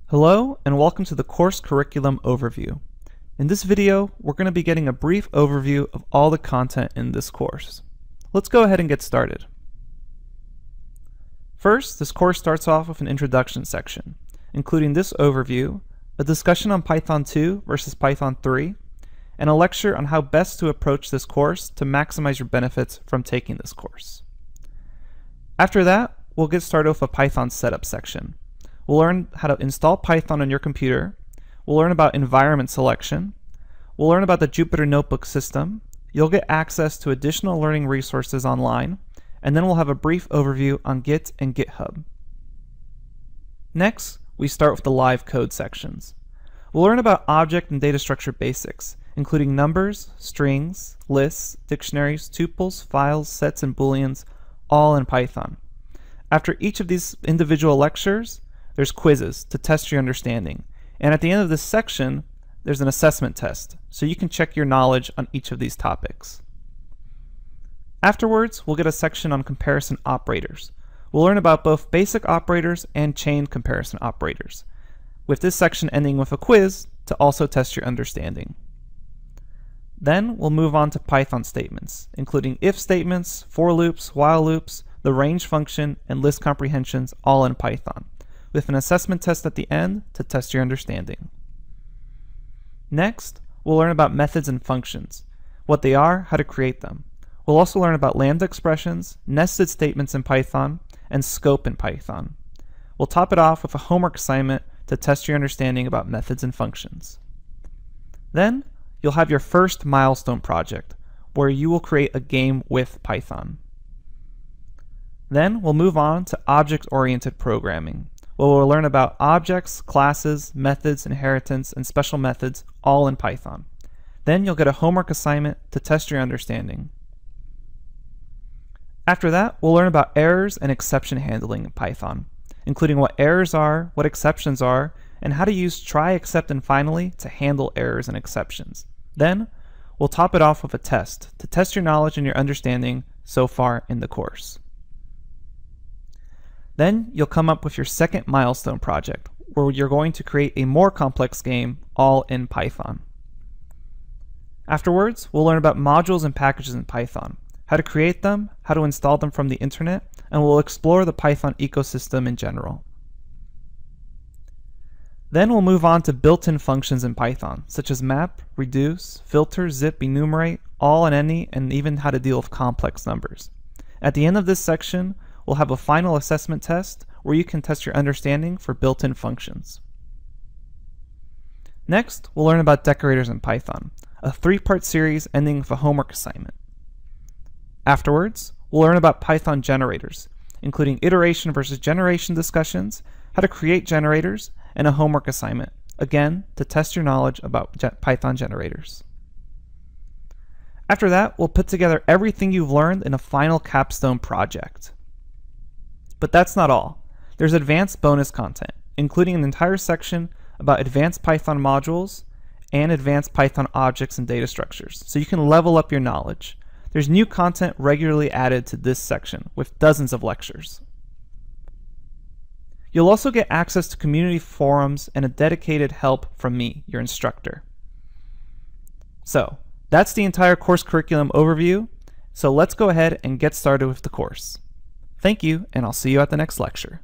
Hello and welcome to the course curriculum overview. In this video, we're going to be getting a brief overview of all the content in this course. Let's go ahead and get started. First, this course starts off with an introduction section, including this overview, a discussion on Python 2 versus Python 3, and a lecture on how best to approach this course to maximize your benefits from taking this course. After that, we'll get started with a Python setup section. We'll learn how to install Python on your computer. We'll learn about environment selection. We'll learn about the Jupyter Notebook system. You'll get access to additional learning resources online. And then we'll have a brief overview on Git and GitHub. Next, we start with the live code sections. We'll learn about object and data structure basics, including numbers, strings, lists, dictionaries, tuples, files, sets, and booleans, all in Python. After each of these individual lectures, there's quizzes to test your understanding. And at the end of this section, there's an assessment test, so you can check your knowledge on each of these topics. Afterwards, we'll get a section on comparison operators. We'll learn about both basic operators and chain comparison operators, with this section ending with a quiz to also test your understanding. Then we'll move on to Python statements, including if statements, for loops, while loops, the range function, and list comprehensions, all in Python, with an assessment test at the end to test your understanding. Next, we'll learn about methods and functions, what they are, how to create them. We'll also learn about lambda expressions, nested statements in Python, and scope in Python. We'll top it off with a homework assignment to test your understanding about methods and functions. Then, you'll have your first milestone project, where you will create a game with Python. Then, we'll move on to object-oriented programming, where we'll learn about objects, classes, methods, inheritance, and special methods, all in Python. Then you'll get a homework assignment to test your understanding. After that, we'll learn about errors and exception handling in Python, including what errors are, what exceptions are, and how to use try, except, and finally to handle errors and exceptions. Then, we'll top it off with a test to test your knowledge and your understanding so far in the course. Then you'll come up with your second milestone project, where you're going to create a more complex game, all in Python. Afterwards, we'll learn about modules and packages in Python, how to create them, how to install them from the internet, and we'll explore the Python ecosystem in general. Then we'll move on to built-in functions in Python, such as map, reduce, filter, zip, enumerate, all and any, and even how to deal with complex numbers. At the end of this section, we'll have a final assessment test where you can test your understanding for built-in functions. Next, we'll learn about decorators in Python, a 3-part series ending with a homework assignment. Afterwards, we'll learn about Python generators, including iteration versus generation discussions, how to create generators, and a homework assignment, again, to test your knowledge about Python generators. After that, we'll put together everything you've learned in a final capstone project. But that's not all. There's advanced bonus content, including an entire section about advanced Python modules and advanced Python objects and data structures, so you can level up your knowledge. There's new content regularly added to this section, with dozens of lectures. You'll also get access to community forums and a dedicated help from me, your instructor. So, that's the entire course curriculum overview, so let's go ahead and get started with the course. Thank you, and I'll see you at the next lecture.